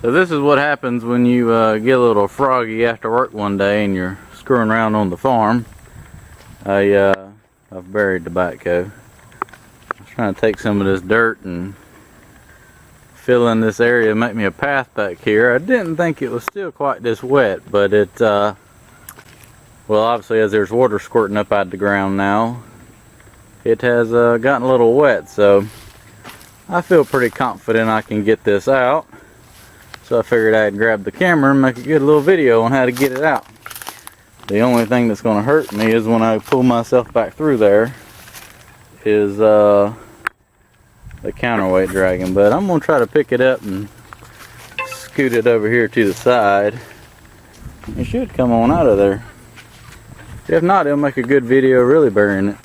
So this is what happens when you get a little froggy after work one day and you're screwing around on the farm. I've buried the backhoe. I was trying to take some of this dirt and fill in this area and make me a path back here. I didn't think it was still quite this wet, but it, well, obviously as there's water squirting up out of the ground now, it has gotten a little wet, so I feel pretty confident I can get this out. So I figured I'd grab the camera and make a good little video on how to get it out. The only thing that's going to hurt me is when I pull myself back through there is the counterweight dragging. But I'm going to try to pick it up and scoot it over here to the side. It should come on out of there. If not, it'll make a good video really burying it.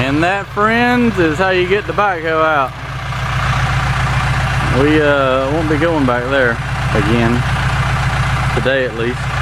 And that, friends, is how you get the backhoe out. We won't be going back there again, today at least.